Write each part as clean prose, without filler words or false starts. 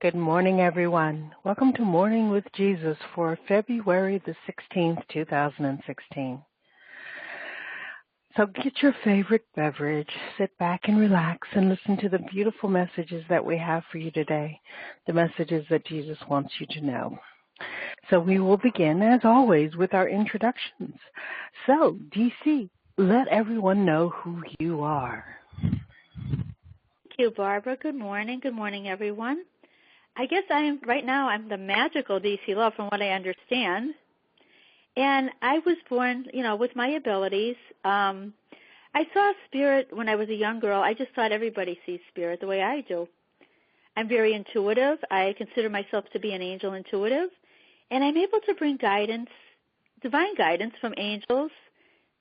Good morning, everyone. Welcome to Morning with Jesus for February the 16th, 2016. So get your favorite beverage, sit back and relax, and listen to the beautiful messages that we have for you today, the messages that Jesus wants you to know. So we will begin, as always, with our introductions. So, DC, let everyone know who you are. Thank you, Barbara. Good morning. Good morning, everyone. I guess I'm the magical DC Love from what I understand. And I was born, with my abilities. I saw spirit when I was a young girl. I just thought everybody sees spirit the way I do. I'm very intuitive. I consider myself to be an angel intuitive. And I'm able to bring guidance, divine guidance from angels,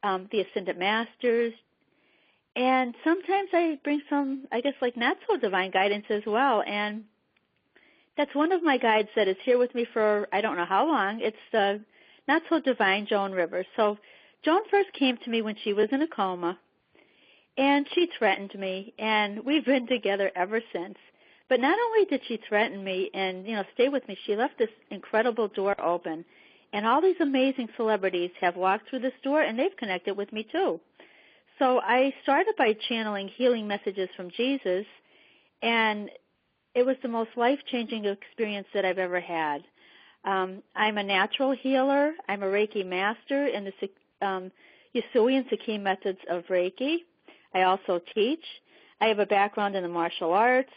the Ascended Masters. And sometimes I bring some, like not so divine guidance as well. And that's one of my guides that is here with me for I don't know how long. It's the not so divine Joan Rivers. So Joan first came to me when she was in a coma, and she threatened me, and we've been together ever since. But not only did she threaten me and stay with me, she left this incredible door open, and all these amazing celebrities have walked through this door, and they've connected with me too. So I started by channeling healing messages from Jesus, and it was the most life-changing experience that I've ever had. I'm a natural healer. I'm a Reiki master in the Usui and Saki methods of Reiki. I also teach. I have a background in the martial arts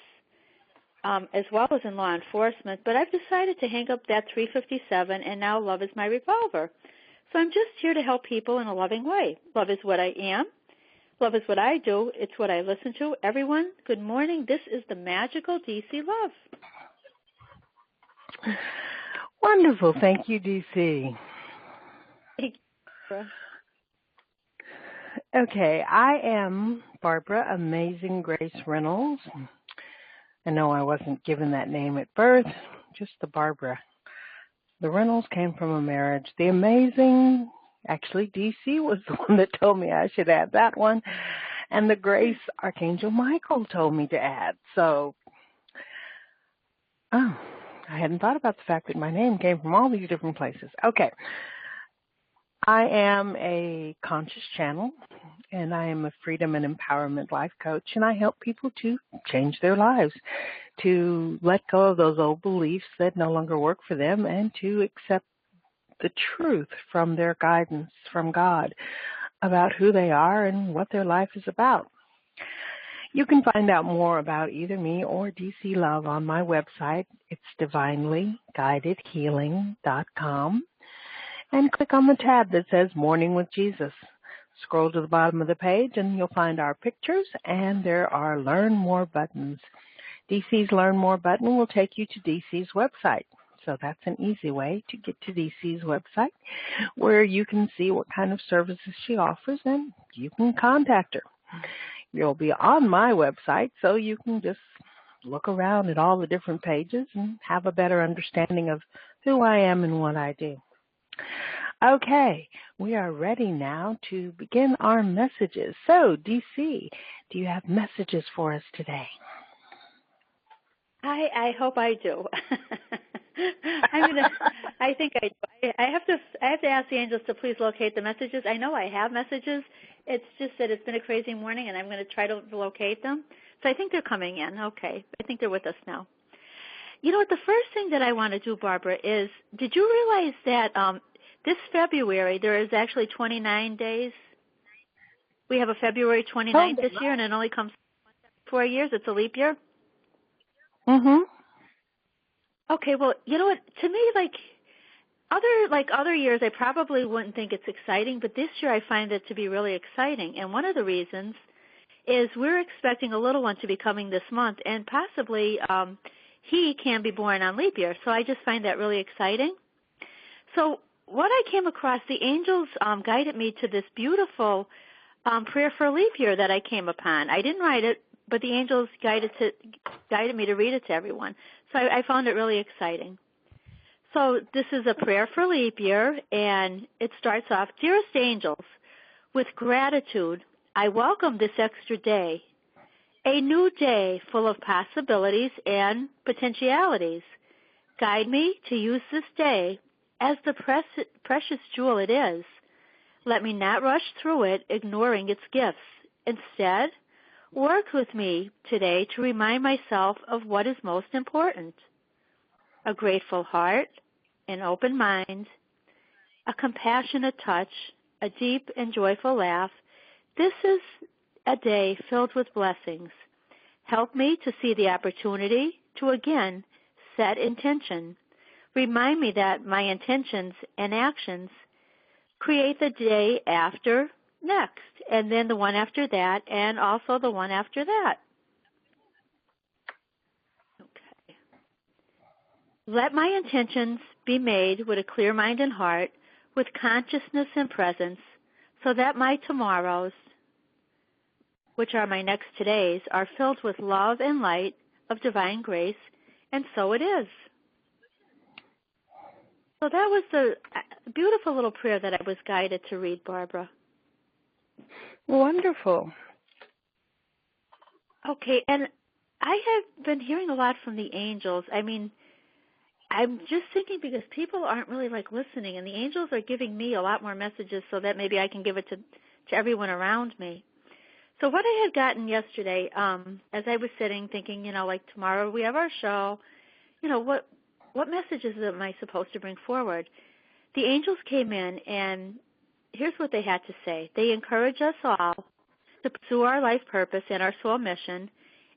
as well as in law enforcement, but I've decided to hang up that 357, and now love is my revolver. So I'm just here to help people in a loving way. Love is what I am. Love is what I do. It's what I listen to. Everyone, good morning. This is the magical DC Love. Wonderful. Thank you, DC. Thank you, Barbara. Okay, I am Barbara Amazing Grace Reynolds. I know I wasn't given that name at birth, just the Barbara. The Reynolds came from a marriage. The Amazing, actually, DC was the one that told me I should add that one. And the Grace, Archangel Michael told me to add. So, I hadn't thought about the fact that my name came from all these different places. Okay. I am a conscious channel, and I am a freedom and empowerment life coach, and I help people to change their lives, to let go of those old beliefs that no longer work for them, and to accept the truth from their guidance from God about who they are and what their life is about. You can find out more about either me or DC Love on my website. It's divinelyguidedhealing.com. And click on the tab that says Morning with Jesus. Scroll to the bottom of the page and you'll find our pictures, and there are Learn More buttons. DC's Learn More button will take you to DC's website. So that's an easy way to get to DC's website, where you can see what kind of services she offers, and you can contact her. You'll be on my website, so you can just look around at all the different pages and have a better understanding of who I am and what I do. Okay, we are ready now to begin our messages. So, DC, do you have messages for us today? I hope I do. I think I do. I have to ask the angels to please locate the messages. I know I have messages. It's just that it's been a crazy morning, and I'm going to try to locate them. So I think they're coming in. Okay, I think they're with us now. You know what? The first thing that I want to do, Barbara, is did you realize that this February there is actually 29 days? We have a February 29th this year, and it only comes 4 years. It's a leap year. Mm-hmm. Okay, well, you know what? To me, other years, I probably wouldn't think it's exciting, but this year I find it to be really exciting. And one of the reasons is we're expecting a little one to be coming this month, and possibly he can be born on leap year. So I just find that really exciting. So what I came across, the angels guided me to this beautiful prayer for leap year that I came upon. I didn't write it, but the angels guided me to read it to everyone. So I found it really exciting. So this is a prayer for leap year, and it starts off, Dearest angels, with gratitude, I welcome this extra day A new day full of possibilities and potentialities. Guide me to use this day as the precious jewel it is. Let me not rush through it, ignoring its gifts. Instead, work with me today to remind myself of what is most important. A grateful heart, an open mind, a compassionate touch, a deep and joyful laugh. This is a day filled with blessings. Help me to see the opportunity to again set intention. Remind me that my intentions and actions create the day after next, and then the one after that, and also the one after that. Okay. Let my intentions be made with a clear mind and heart, with consciousness and presence, so that my tomorrows, which are my next todays, are filled with love and light of divine grace, and so it is. So that was the beautiful little prayer that I was guided to read, Barbara. Wonderful. Okay, and I have been hearing a lot from the angels. I mean, I'm just thinking because people aren't really listening, and the angels are giving me a lot more messages so that maybe I can give it to everyone around me. So what I had gotten yesterday, as I was sitting thinking, tomorrow we have our show, what messages am I supposed to bring forward? The angels came in, and here's what they had to say. They encourage us all to pursue our life purpose and our soul mission,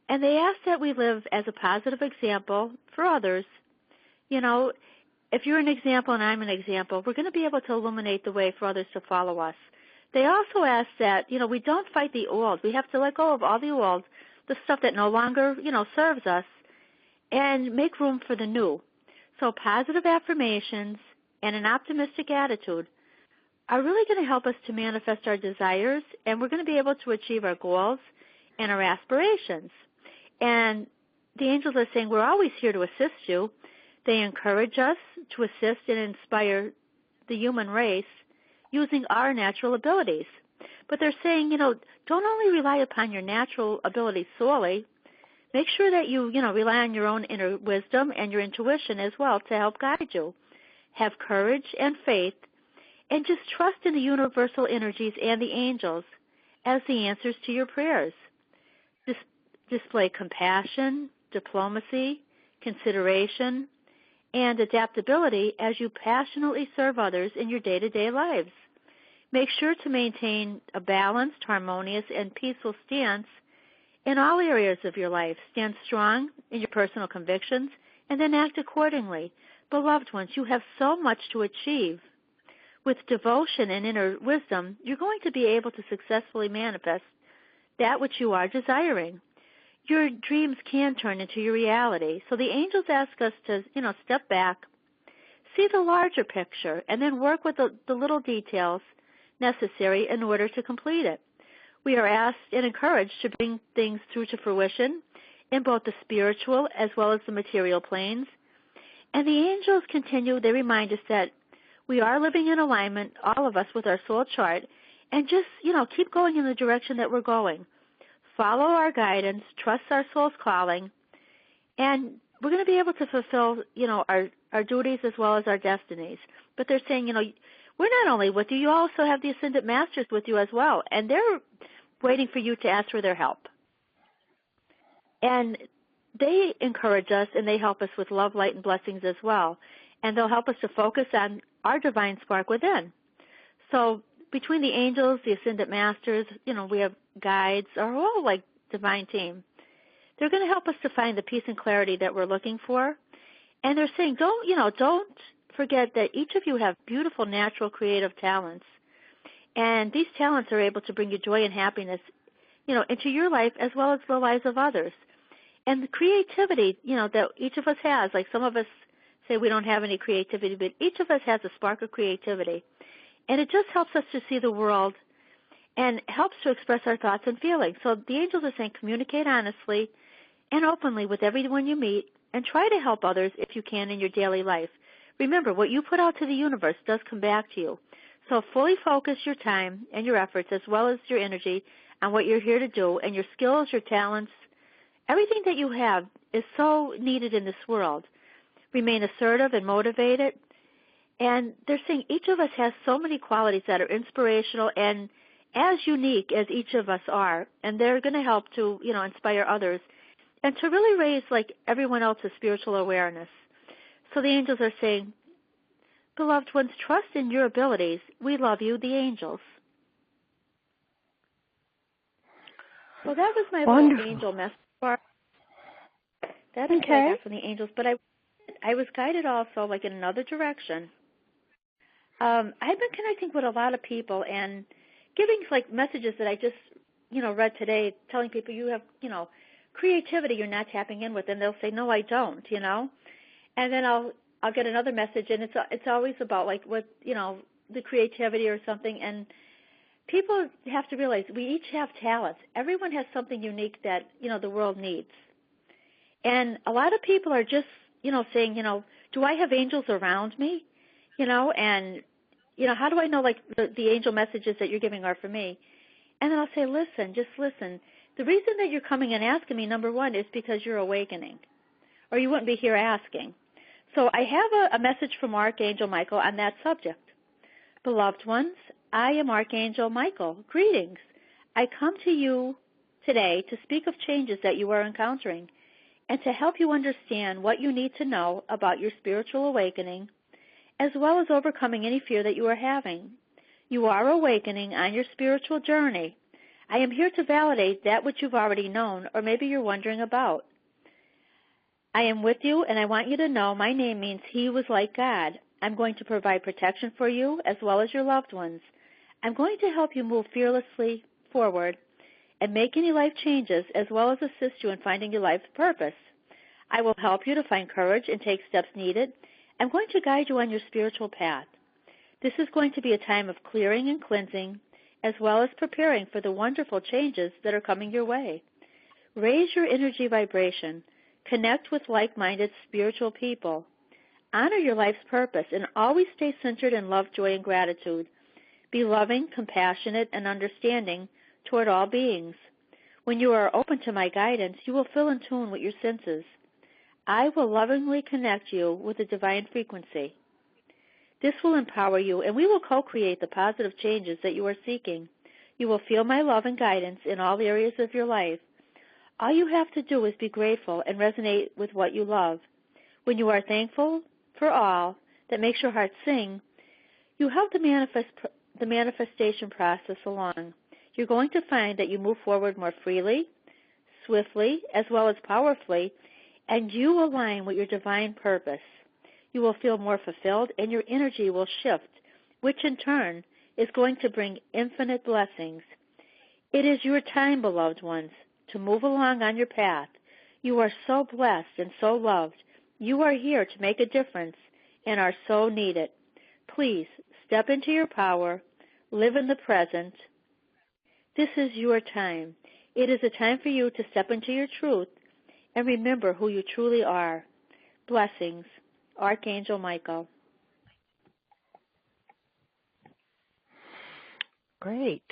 and they ask that we live as a positive example for others. If you're an example and I'm an example, we're going to be able to illuminate the way for others to follow us. They also ask that, we don't fight the old. We have to let go of all the old, the stuff that no longer, serves us, and make room for the new. So positive affirmations and an optimistic attitude are really going to help us to manifest our desires, and we're going to be able to achieve our goals and our aspirations. And the angels are saying, we're always here to assist you. They encourage us to assist and inspire the human race using our natural abilities. But they're saying, don't only rely upon your natural abilities solely. Make sure that you, rely on your own inner wisdom and your intuition as well to help guide you. Have courage and faith, and just trust in the universal energies and the angels as the answers to your prayers. Display compassion, diplomacy, consideration, and adaptability as you passionately serve others in your day-to-day lives. Make sure to maintain a balanced, harmonious, and peaceful stance in all areas of your life. Stand strong in your personal convictions and then act accordingly. Beloved ones, you have so much to achieve. With devotion and inner wisdom, you're going to be able to successfully manifest that which you are desiring. Your dreams can turn into your reality. So the angels ask us to, step back, see the larger picture, and then work with the little details necessary in order to complete it. We are asked and encouraged to bring things through to fruition in both the spiritual as well as the material planes. And the angels continue, they remind us that we are living in alignment, all of us, with our soul chart, and just, keep going in the direction that we're going. Follow our guidance, trust our soul's calling, and we're going to be able to fulfill, our duties as well as our destinies. But they're saying, we're not only with you, you also have the Ascended Masters with you as well, and they're waiting for you to ask for their help. And they encourage us and they help us with love, light, and blessings as well. And they'll help us to focus on our divine spark within. So between the angels, the Ascended Masters, we have guides, our whole divine team. They're going to help us to find the peace and clarity that we're looking for. And they're saying, don't forget that each of you have beautiful, natural, creative talents. And these talents are able to bring you joy and happiness, into your life as well as the lives of others. And the creativity, that each of us has, some of us say we don't have any creativity, but each of us has a spark of creativity. And it just helps us to see the world and helps to express our thoughts and feelings. So the angels are saying communicate honestly and openly with everyone you meet and try to help others if you can in your daily life. Remember, what you put out to the universe does come back to you. So fully focus your time and your efforts as well as your energy on what you're here to do, and your skills, your talents, everything that you have is so needed in this world. Remain assertive and motivated. And they're saying each of us has so many qualities that are inspirational and as unique as each of us are, and they're going to help to, inspire others and to really raise, like, everyone else's spiritual awareness. So the angels are saying, beloved ones, trust in your abilities. We love you, the angels. So that was my little angel message. That's what I got from the angels. But I was guided also, like, in another direction. I've been connecting with a lot of people and giving, like, messages that I just, read today, telling people you have, creativity you're not tapping in with, and they'll say, no, I don't, And then I'll get another message, and it's always about, like, what, the creativity or something. And people have to realize we each have talents. Everyone has something unique that, the world needs. And a lot of people are just, saying, do I have angels around me? And, how do I know, like, the angel messages that you're giving are for me? And then I'll say, listen, just listen. The reason that you're coming and asking me, number one, is because you're awakening, or you wouldn't be here asking. So I have a message from Archangel Michael on that subject. Beloved ones, I am Archangel Michael. Greetings. I come to you today to speak of changes that you are encountering and to help you understand what you need to know about your spiritual awakening, as well as overcoming any fear that you are having. You are awakening on your spiritual journey. I am here to validate that which you've already known or maybe you're wondering about. I am with you, and I want you to know my name means he who is like God. I'm going to provide protection for you as well as your loved ones. I'm going to help you move fearlessly forward and make any life changes as well as assist you in finding your life's purpose. I will help you to find courage and take steps needed. I'm going to guide you on your spiritual path. This is going to be a time of clearing and cleansing, as well as preparing for the wonderful changes that are coming your way. Raise your energy vibration. Connect with like-minded spiritual people. Honor your life's purpose and always stay centered in love, joy, and gratitude. Be loving, compassionate, and understanding toward all beings. When you are open to my guidance, you will feel in tune with your senses. I will lovingly connect you with the divine frequency. This will empower you, and we will co-create the positive changes that you are seeking. You will feel my love and guidance in all areas of your life. All you have to do is be grateful and resonate with what you love. When you are thankful for all that makes your heart sing, you help the manifestation process along. You're going to find that you move forward more freely, swiftly, as well as powerfully, and you align with your divine purpose. You will feel more fulfilled, and your energy will shift, which in turn is going to bring infinite blessings. It is your time, beloved ones, to move along on your path. You are so blessed and so loved. You are here to make a difference and are so needed. Please step into your power, live in the present. This is your time. It is a time for you to step into your truth and remember who you truly are. Blessings, Archangel Michael. Great.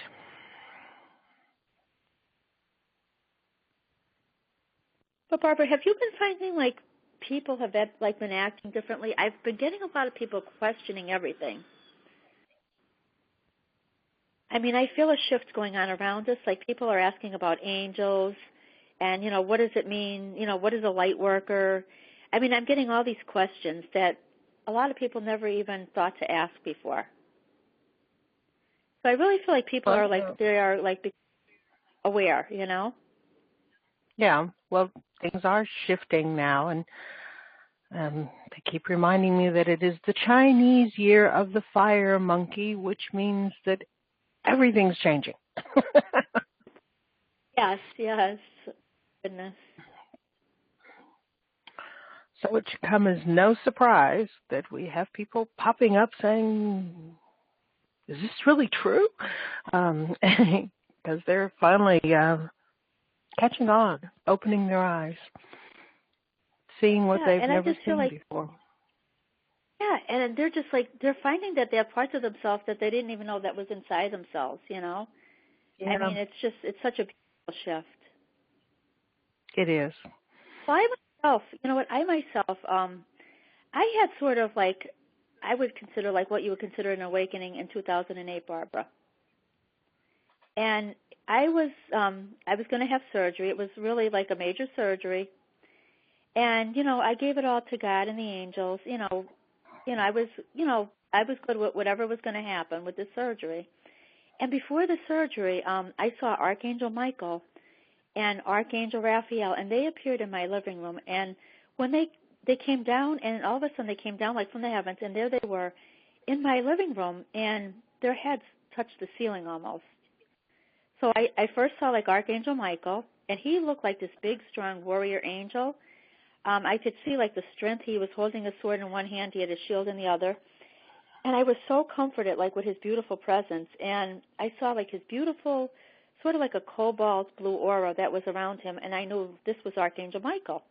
But Barbara, have you been finding like people have been acting differently? I've been getting a lot of people questioning everything. I mean, I feel a shift going on around us. Like people are asking about angels and, what does it mean? What is a light worker? I mean, I'm getting all these questions that a lot of people never even thought to ask before. So I really feel like people are aware, Yeah, well, things are shifting now, and they keep reminding me that it is the Chinese year of the fire monkey, which means that everything's changing. Yes. Goodness. So it should come as no surprise that we have people popping up saying, is this really true? Because they're finally catching on, opening their eyes, seeing what they've never seen before. Yeah, and they're finding that they have parts of themselves that they didn't even know that was inside themselves, I Yeah, mean, it's such a beautiful shift. it is. So I myself, you know what, I had sort of like, I would consider like what you would consider an awakening in 2008, Barbara. And I was going to have surgery. It was really like a major surgery. And, I gave it all to God and the angels. I was good with whatever was going to happen with the surgery. And before the surgery, I saw Archangel Michael and Archangel Raphael, and they appeared in my living room. And when they came down, and all of a sudden they came down like from the heavens, and there they were in my living room, and their heads touched the ceiling almost. So I first saw like Archangel Michael, and he looked like this big, strong warrior angel. I could see like the strength. He was holding a sword in one hand, he had a shield in the other. And I was so comforted, like, with his beautiful presence. And I saw, like, his beautiful, sort of like a cobalt blue aura that was around him, and I knew this was Archangel Michael.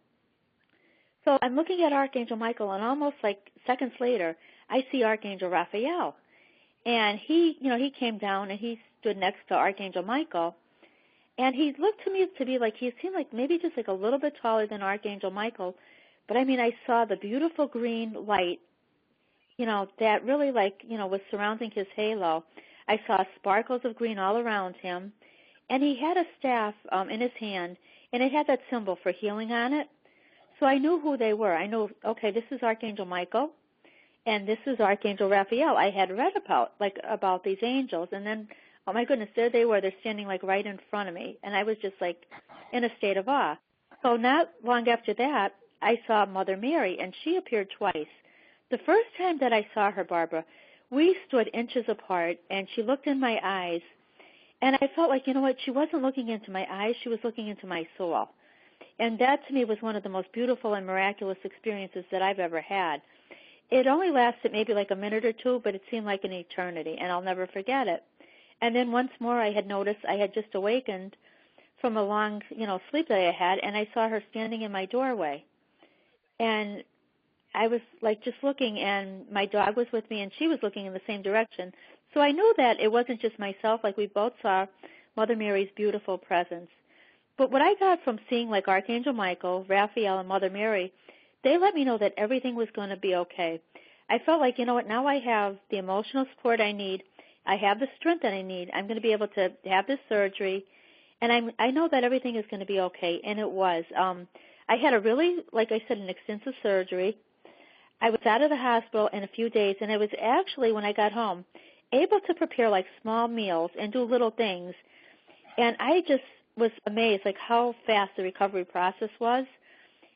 So I'm looking at Archangel Michael, and almost, like, seconds later, I see Archangel Raphael. And he came down, and he stood next to Archangel Michael. And he looked to me to be like, he seemed like maybe just, like, a little bit taller than Archangel Michael. But, I mean, I saw the beautiful green light, that really was surrounding his halo. I saw sparkles of green all around him, and he had a staff in his hand, and it had that symbol for healing on it. So I knew who they were. I knew, okay, this is Archangel Michael, and this is Archangel Raphael. I had read about these angels, and then, oh my goodness, there they were. They're standing like right in front of me, and I was just like in a state of awe. So not long after that, I saw Mother Mary, and she appeared twice. The first time that I saw her, Barbara, we stood inches apart, and she looked in my eyes, and I felt like, she wasn't looking into my eyes, she was looking into my soul. And that, to me, was one of the most beautiful and miraculous experiences that I've ever had. It only lasted maybe like a minute or two, but it seemed like an eternity, and I'll never forget it. And then once more I had noticed I had just awakened from a long, sleep that I had, and I saw her standing in my doorway. And I was like just looking, and my dog was with me, and she was looking in the same direction. So I knew that it wasn't just myself, like we both saw Mother Mary's beautiful presence. But what I got from seeing like Archangel Michael, Raphael, and Mother Mary, they let me know that everything was going to be okay. I felt like, now I have the emotional support I need. I have the strength that I need. I'm going to be able to have this surgery, and I know that everything is going to be okay, and it was. I had a really, like I said, an extensive surgery. I was out of the hospital in a few days, and I was actually, when I got home, able to prepare like small meals and do little things. And I just was amazed, like how fast the recovery process was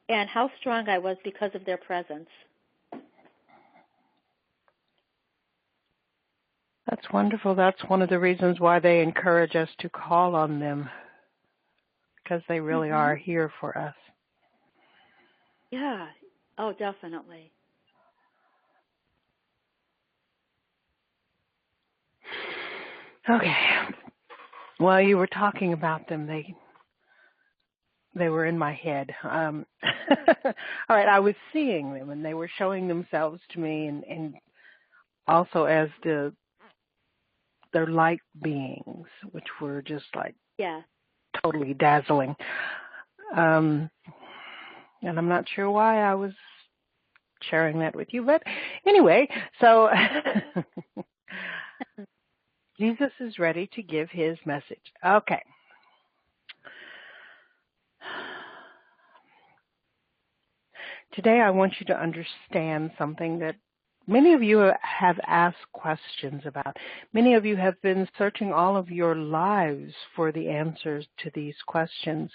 and how strong I was because of their presence. That's wonderful. That's one of the reasons why they encourage us to call on them, because they really are here for us. Yeah. Oh, definitely. Okay. While you were talking about them, they were in my head. All right, I was seeing them, and they were showing themselves to me, and also as their light beings, which were just like totally dazzling. And I'm not sure why I was sharing that with you, but anyway, so Jesus is ready to give his message. Okay. Today I want you to understand something that many of you have asked questions about. Many of you have been searching all of your lives for the answers to these questions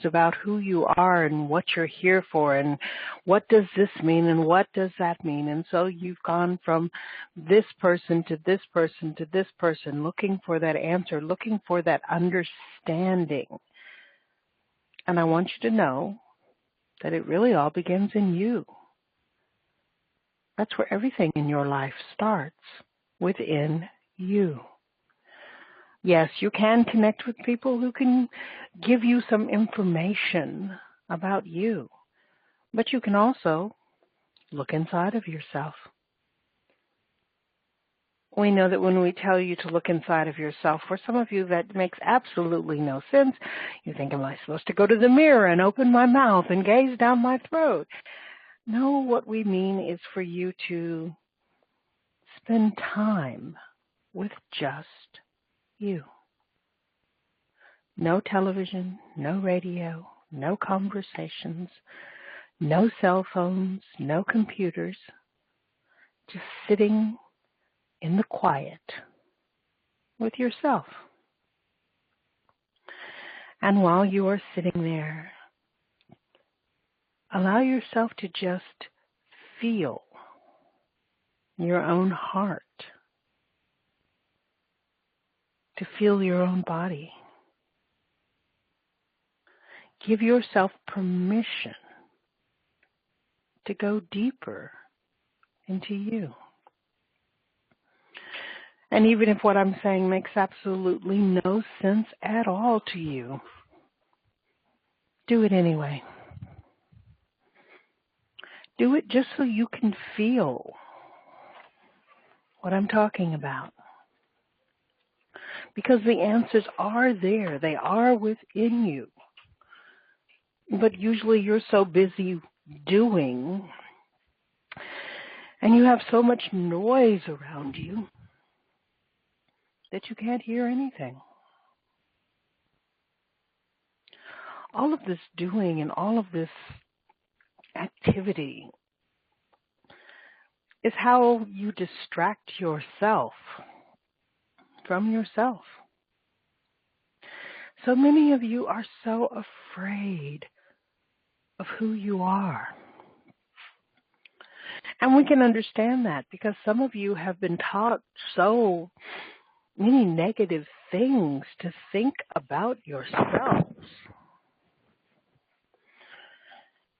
about who you are and what you're here for and what does this mean and what does that mean. And so you've gone from this person to this person to this person, looking for that answer, looking for that understanding. And I want you to know that it really all begins in you. That's where everything in your life starts, within you. Yes, you can connect with people who can give you some information about you, but you can also look inside of yourself. We know that when we tell you to look inside of yourself, for some of you that makes absolutely no sense. You think, am I supposed to go to the mirror and open my mouth and gaze down my throat? No, what we mean is for you to spend time with just you. No television, no radio, no conversations, no cell phones, no computers, just sitting in the quiet with yourself. And while you are sitting there, allow yourself to just feel your own heart, to feel your own body. Give yourself permission to go deeper into you. And even if what I'm saying makes absolutely no sense at all to you, do it anyway. Do it just so you can feel what I'm talking about. Because the answers are there. They are within you. But usually you're so busy doing, and you have so much noise around you that you can't hear anything. All of this doing and all of this activity is how you distract yourself from yourself. So many of you are so afraid of who you are. And we can understand that because some of you have been taught so many negative things to think about yourselves.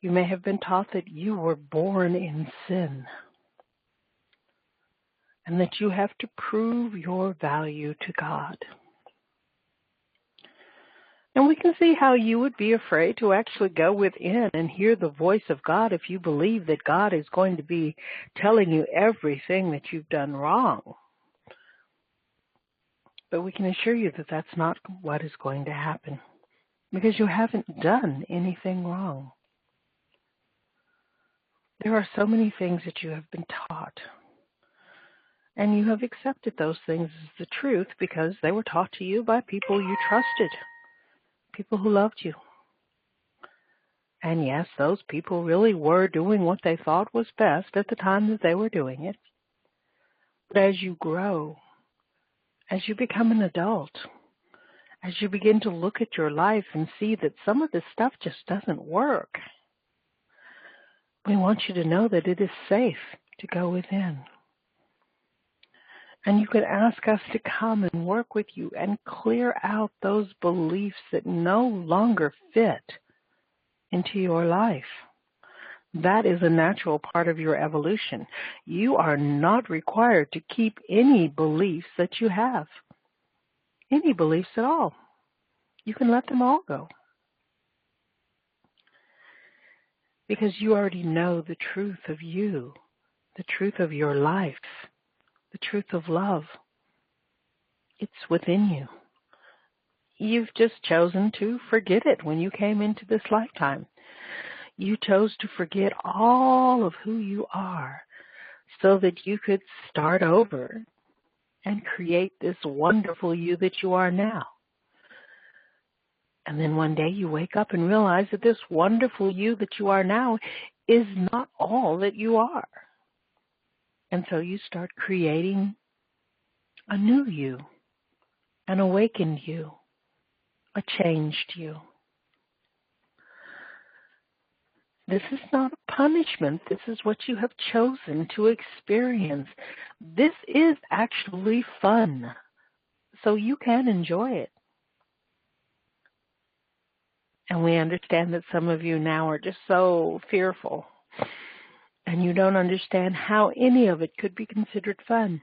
You may have been taught that you were born in sin and that you have to prove your value to God. And we can see how you would be afraid to actually go within and hear the voice of God if you believe that God is going to be telling you everything that you've done wrong. But we can assure you that that's not what is going to happen because you haven't done anything wrong. There are so many things that you have been taught, and you have accepted those things as the truth because they were taught to you by people you trusted, people who loved you. And yes, those people really were doing what they thought was best at the time that they were doing it. But as you grow, as you become an adult, as you begin to look at your life and see that some of this stuff just doesn't work, we want you to know that it is safe to go within. And you can ask us to come and work with you and clear out those beliefs that no longer fit into your life. That is a natural part of your evolution. You are not required to keep any beliefs that you have, any beliefs at all. You can let them all go. Because you already know the truth of you, the truth of your life, the truth of love. It's within you. You've just chosen to forget it when you came into this lifetime. You chose to forget all of who you are so that you could start over and create this wonderful you that you are now. And then one day you wake up and realize that this wonderful you that you are now is not all that you are. And so you start creating a new you, an awakened you, a changed you. This is not a punishment. This is what you have chosen to experience. This is actually fun, so you can enjoy it. And we understand that some of you now are just so fearful, and you don't understand how any of it could be considered fun,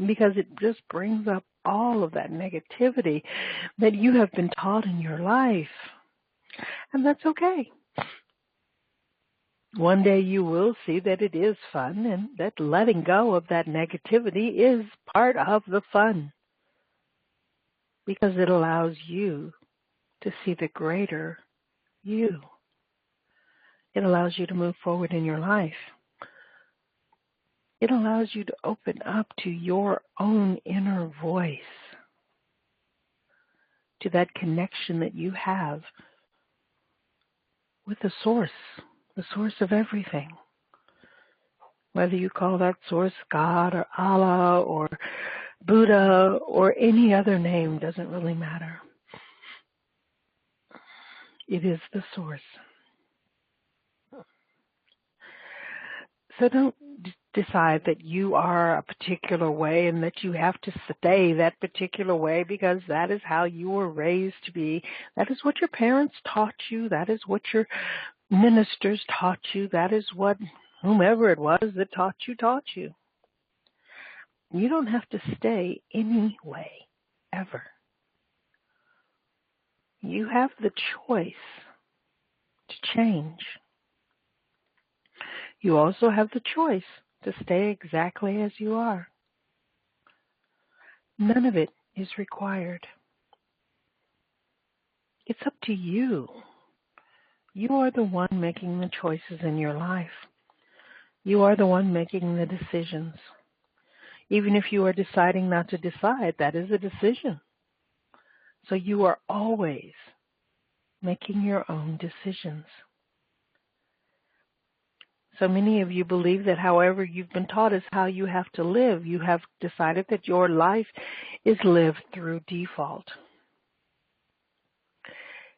because it just brings up all of that negativity that you have been taught in your life. And that's okay. One day you will see that it is fun, and that letting go of that negativity is part of the fun, because it allows you to see the greater you. It allows you to move forward in your life. It allows you to open up to your own inner voice, to that connection that you have with the source of everything. Whether you call that source God or Allah or Buddha or any other name, doesn't really matter. It is the source. So don't decide that you are a particular way and that you have to stay that particular way because that is how you were raised to be. That is what your parents taught you. That is what your ministers taught you. That is what whomever it was that taught you. You don't have to stay any way, ever. You have the choice to change. You also have the choice to stay exactly as you are. None of it is required. It's up to you. You are the one making the choices in your life. You are the one making the decisions. Even if you are deciding not to decide, that is a decision. So you are always making your own decisions. So many of you believe that however you've been taught is how you have to live. You have decided that your life is lived through default.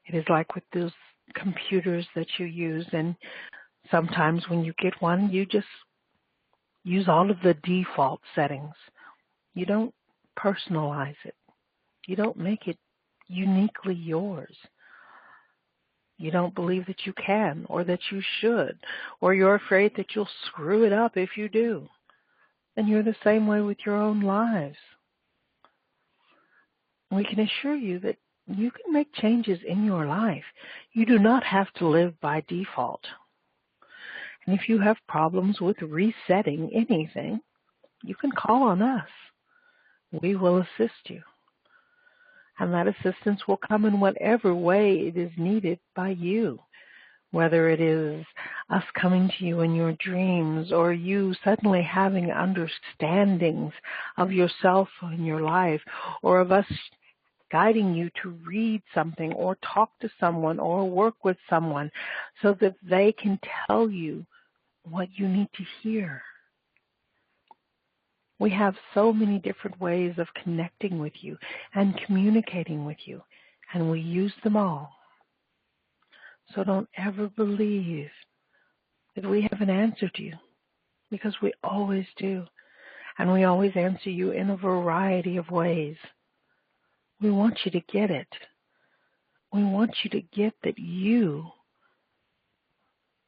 It is like with those computers that you use, and sometimes when you get one, you just use all of the default settings. You don't personalize it. You don't make it uniquely yours. You don't believe that you can or that you should, or you're afraid that you'll screw it up if you do. And you're the same way with your own lives. We can assure you that you can make changes in your life. You do not have to live by default. And if you have problems with resetting anything, you can call on us. We will assist you. And that assistance will come in whatever way it is needed by you. Whether it is us coming to you in your dreams or you suddenly having understandings of yourself and your life, or of us guiding you to read something or talk to someone or work with someone so that they can tell you what you need to hear. We have so many different ways of connecting with you and communicating with you, and we use them all. So don't ever believe that we haven't answered you, because we always do, and we always answer you in a variety of ways. We want you to get it. We want you to get that you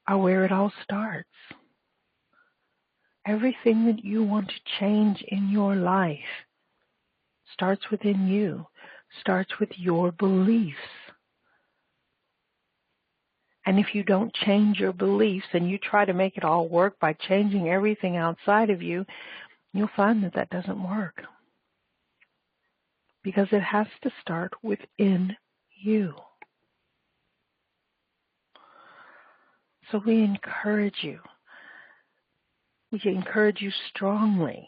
are where it all starts. Everything that you want to change in your life starts within you, starts with your beliefs. And if you don't change your beliefs and you try to make it all work by changing everything outside of you, you'll find that that doesn't work. Because it has to start within you. So we encourage you strongly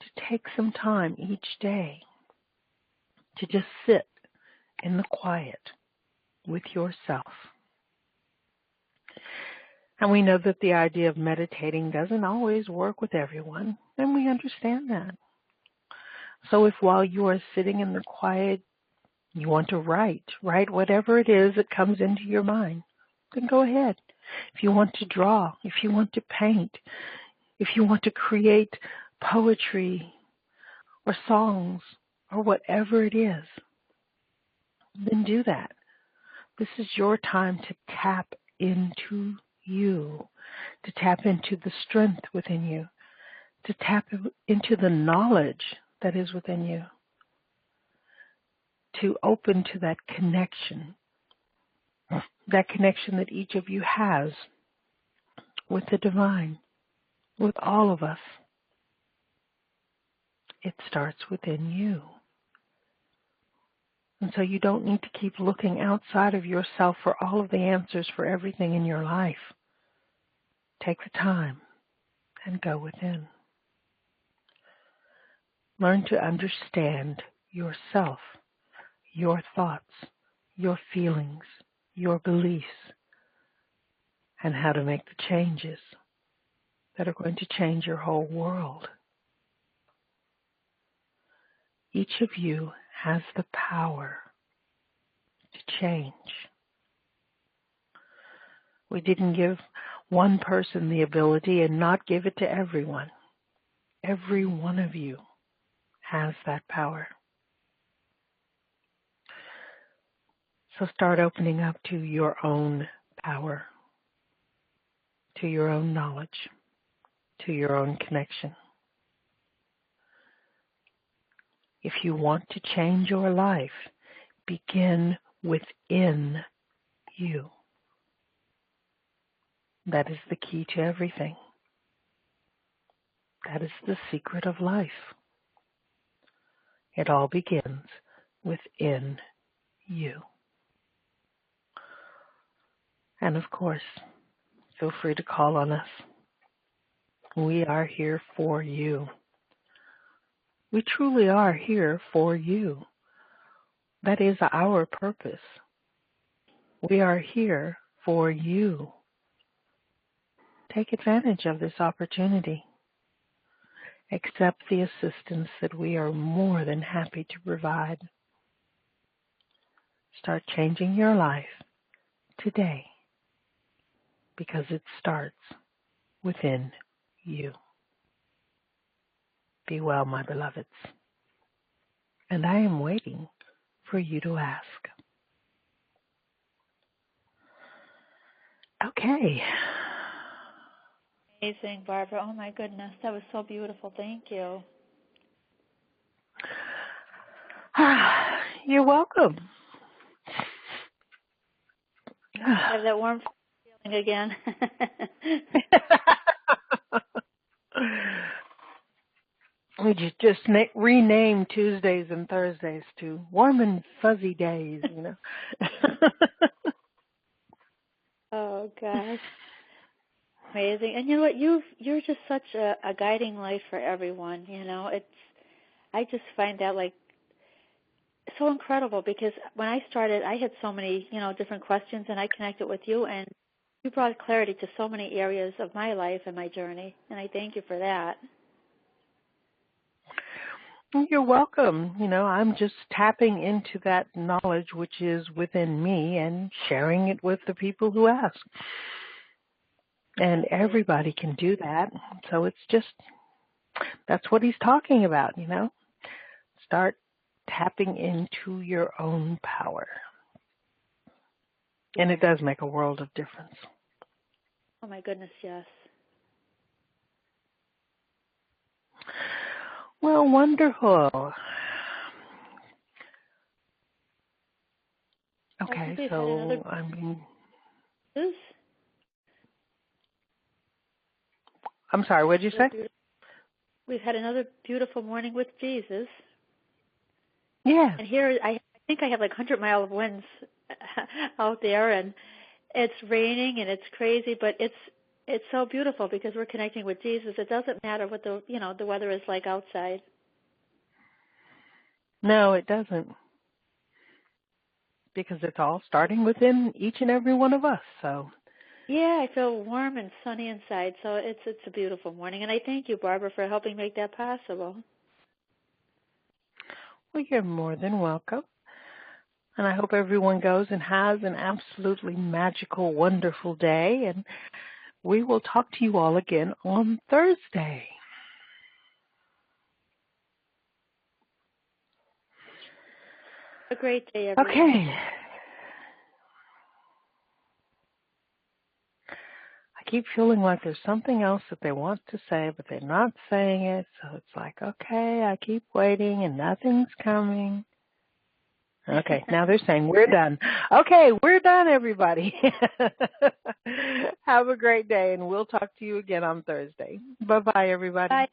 to take some time each day to just sit in the quiet with yourself. And we know that the idea of meditating doesn't always work with everyone, and we understand that. So if while you are sitting in the quiet, you want to write whatever it is that comes into your mind, then go ahead. If you want to draw, if you want to paint, if you want to create poetry or songs or whatever it is, then do that. This is your time to tap into you, to tap into the strength within you, to tap into the knowledge that is within you, to open to that connection that each of you has with the divine, with all of us. It starts within you. And so you don't need to keep looking outside of yourself for all of the answers for everything in your life. Take the time and go within. Learn to understand yourself, your thoughts, your feelings, your beliefs, and how to make the changes that are going to change your whole world. Each of you has the power to change. We didn't give one person the ability and not give it to everyone. Every one of you has that power. So start opening up to your own power, to your own knowledge, to your own connection. If you want to change your life, begin within you. That is the key to everything. That is the secret of life. It all begins within you. And of course, feel free to call on us. We are here for you. We truly are here for you. That is our purpose. We are here for you. Take advantage of this opportunity. Accept the assistance that we are more than happy to provide. Start changing your life today, because it starts within you. Be well, my beloveds. And I am waiting for you to ask. Okay. Amazing, Barbara. Oh, my goodness. That was so beautiful. Thank you. You're welcome. I have that warm feeling again. We just rename Tuesdays and Thursdays to warm and fuzzy days, you know. Oh, gosh. Amazing. And you know what? You're just such a guiding light for everyone. You know, I just find that like so incredible, because when I started, I had so many, different questions, and I connected with you, and you brought clarity to so many areas of my life and my journey, and I thank you for that. You're welcome. I'm just tapping into that knowledge which is within me and sharing it with the people who ask. And everybody can do that. So it's just, that's what he's talking about, Start tapping into your own power. And it does make a world of difference. Oh, my goodness, yes. Well, wonderful. Okay, so I'm sorry, what did you say? We've had another beautiful morning with Jesus. Yeah. And here, I think I have like 100-mile winds out there, and it's raining and it's crazy, but it's so beautiful because we're connecting with Jesus. It doesn't matter what the weather is like outside. No, it doesn't. Because it's all starting within each and every one of us. So. Yeah, I feel warm and sunny inside. So it's a beautiful morning, and I thank you, Barbara, for helping make that possible. Well, you're more than welcome. And I hope everyone goes and has an absolutely magical, wonderful day. And we will talk to you all again on Thursday. A great day, everyone. Okay. I keep feeling like there's something else that they want to say, but they're not saying it. So it's like, okay, I keep waiting and nothing's coming. Okay, now they're saying we're done. Okay, we're done, everybody. Have a great day, and we'll talk to you again on Thursday. Bye-bye, everybody. Bye.